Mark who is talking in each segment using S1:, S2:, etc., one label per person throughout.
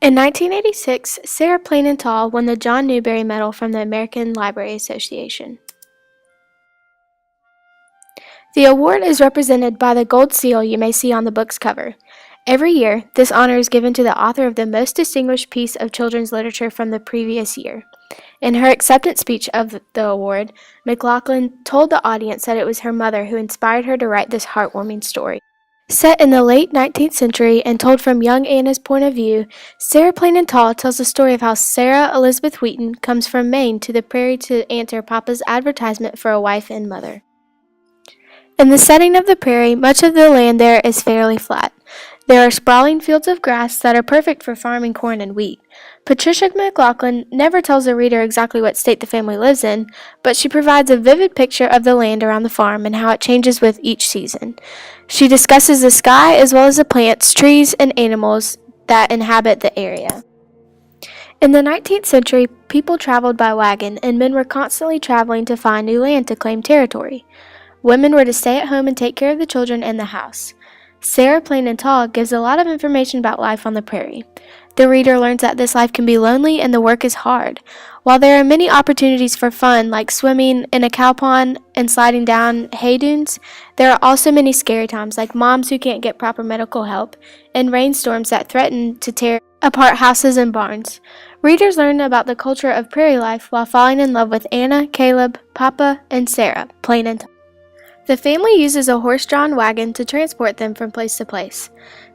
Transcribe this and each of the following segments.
S1: In 1986, Sarah Plainenthal won the John Newbery Medal from the American Library Association. The award is represented by the gold seal you may see on the book's cover. Every year, this honor is given to the author of the most distinguished piece of children's literature from the previous year. In her acceptance speech of the award, McLaughlin told the audience that it was her mother who inspired her to write this heartwarming story. Set in the late 19th century and told from young Anna's point of view, Sarah Plainenthal tells the story of how Sarah Elizabeth Wheaton comes from Maine to the prairie to answer Papa's advertisement for a wife and mother. In the setting of the prairie, much of the land there is fairly flat. There are sprawling fields of grass that are perfect for farming corn and wheat. Patricia McLaughlin never tells the reader exactly what state the family lives in, but she provides a vivid picture of the land around the farm and how it changes with each season. She discusses the sky as well as the plants, trees, and animals that inhabit the area. In the 19th century, people traveled by wagon, and men were constantly traveling to find new land to claim territory. Women were to stay at home and take care of the children and the house. Sarah Plainenthal gives a lot of information about life on the prairie. The reader learns that this life can be lonely and the work is hard. While there are many opportunities for fun, like swimming in a cow pond and sliding down hay dunes, there are also many scary times, like moms who can't get proper medical help, and rainstorms that threaten to tear apart houses and barns. Readers learn about the culture of prairie life while falling in love with Anna, Caleb, Papa, and Sarah Plainenthal. The family uses a horse-drawn wagon to transport them from place to place.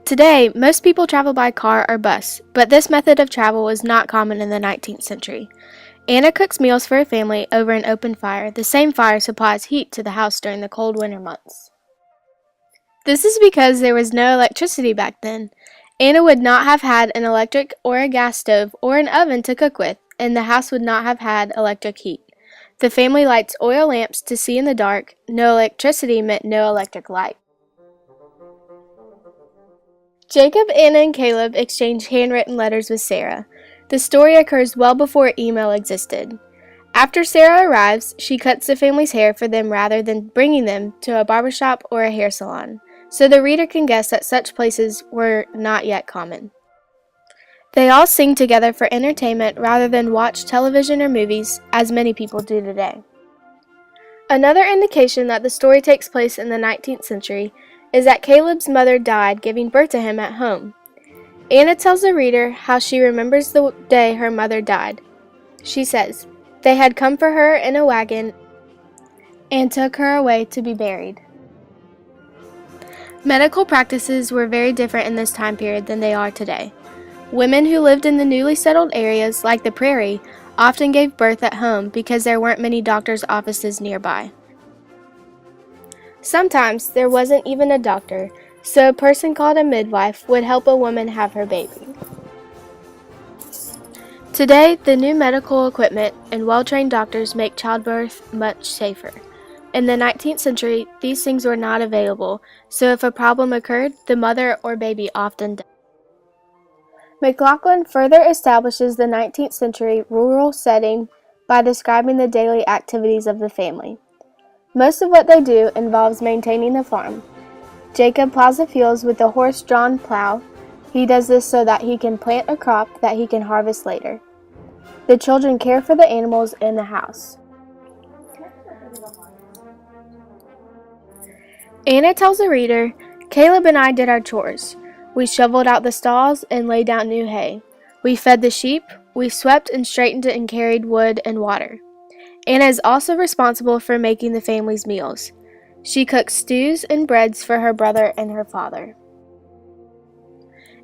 S1: Today, most people travel by car or bus, but this method of travel was not common in the 19th century. Anna cooks meals for her family over an open fire. The same fire supplies heat to the house during the cold winter months. This is because there was no electricity back then. Anna would not have had an electric or a gas stove or an oven to cook with, and the house would not have had electric heat. The family lights oil lamps to see in the dark. No electricity meant no electric light. Jacob, Anna, and Caleb exchange handwritten letters with Sarah. The story occurs well before email existed. After Sarah arrives, she cuts the family's hair for them rather than bringing them to a barbershop or a hair salon, so the reader can guess that such places were not yet common. They all sing together for entertainment rather than watch television or movies, as many people do today. Another indication that the story takes place in the 19th century is that Caleb's mother died giving birth to him at home. Anna tells the reader how she remembers the day her mother died. She says, "They had come for her in a wagon and took her away to be buried." Medical practices were very different in this time period than they are today. Women who lived in the newly settled areas, like the prairie, often gave birth at home because there weren't many doctors' offices nearby. Sometimes there wasn't even a doctor, so a person called a midwife would help a woman have her baby. Today, the new medical equipment and well-trained doctors make childbirth much safer. In the 19th century, these things were not available, so if a problem occurred, the mother or baby often died. McLaughlin further establishes the 19th century rural setting by describing the daily activities of the family. Most of what they do involves maintaining the farm. Jacob plows the fields with the horse-drawn plow. He does this so that he can plant a crop that he can harvest later. The children care for the animals in the house. Anna tells the reader, "Caleb and I did our chores. We shoveled out the stalls and laid down new hay. We fed the sheep. We swept and straightened and carried wood and water." Anna is also responsible for making the family's meals. She cooks stews and breads for her brother and her father.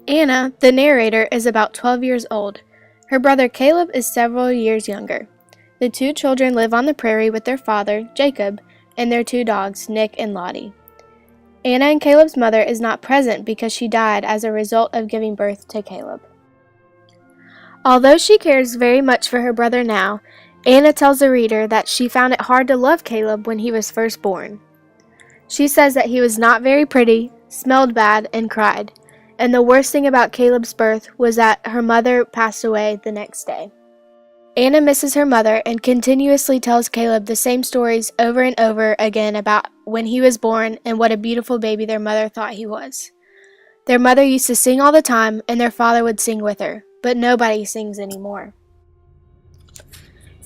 S1: Anna, the narrator, is about 12 years old. Her brother Caleb is several years younger. The two children live on the prairie with their father, Jacob, and their two dogs, Nick and Lottie. Anna and Caleb's mother is not present because she died as a result of giving birth to Caleb. Although she cares very much for her brother now, Anna tells the reader that she found it hard to love Caleb when he was first born. She says that he was not very pretty, smelled bad, and cried, and the worst thing about Caleb's birth was that her mother passed away the next day. Anna misses her mother and continuously tells Caleb the same stories over and over again about when he was born and what a beautiful baby their mother thought he was. Their mother used to sing all the time, and their father would sing with her. but nobody sings anymore.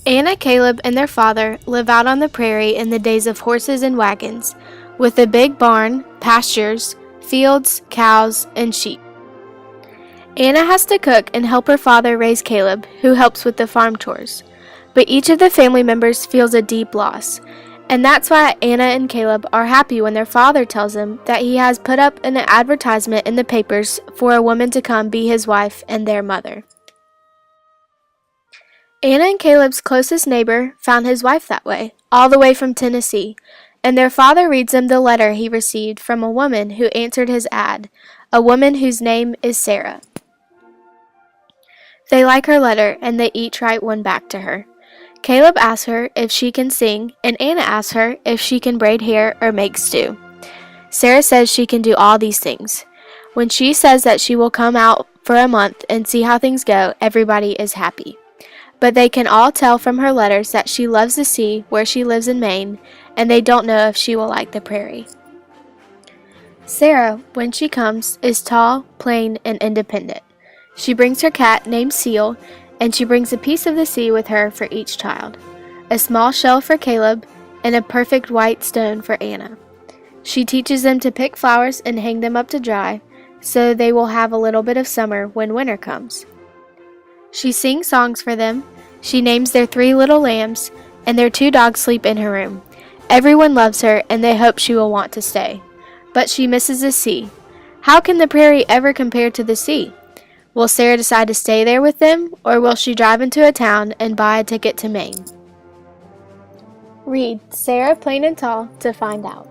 S1: Anna, Caleb, and their father live out on the prairie in the days of horses and wagons, with a big barn, pastures, fields, cows, and sheep. Anna has to cook and help her father raise Caleb, who helps with the farm chores. But each of the family members feels a deep loss, and that's why Anna and Caleb are happy when their father tells them that he has put up an advertisement in the papers for a woman to come be his wife and their mother. Anna and Caleb's closest neighbor found his wife that way, all the way from Tennessee, and their father reads them the letter he received from a woman who answered his ad, a woman whose name is Sarah. They like her letter, and they each write one back to her. Caleb asks her if she can sing, and Anna asks her if she can braid hair or make stew. Sarah says she can do all these things. When she says that she will come out for a month and see how things go, everybody is happy. But they can all tell from her letters that she loves the sea where she lives in Maine, and they don't know if she will like the prairie. Sarah, when she comes, is tall, plain, and independent. She brings her cat named Seal, and she brings a piece of the sea with her for each child, a small shell for Caleb, and a perfect white stone for Anna. She teaches them to pick flowers and hang them up to dry, so they will have a little bit of summer when winter comes. She sings songs for them, she names their 3 little lambs, and their 2 dogs sleep in her room. Everyone loves her, and they hope she will want to stay. But she misses the sea. How can the prairie ever compare to the sea? Will Sarah decide to stay there with them, or will she drive into a town and buy a ticket to Maine? Read Sarah Plain and Tall to find out.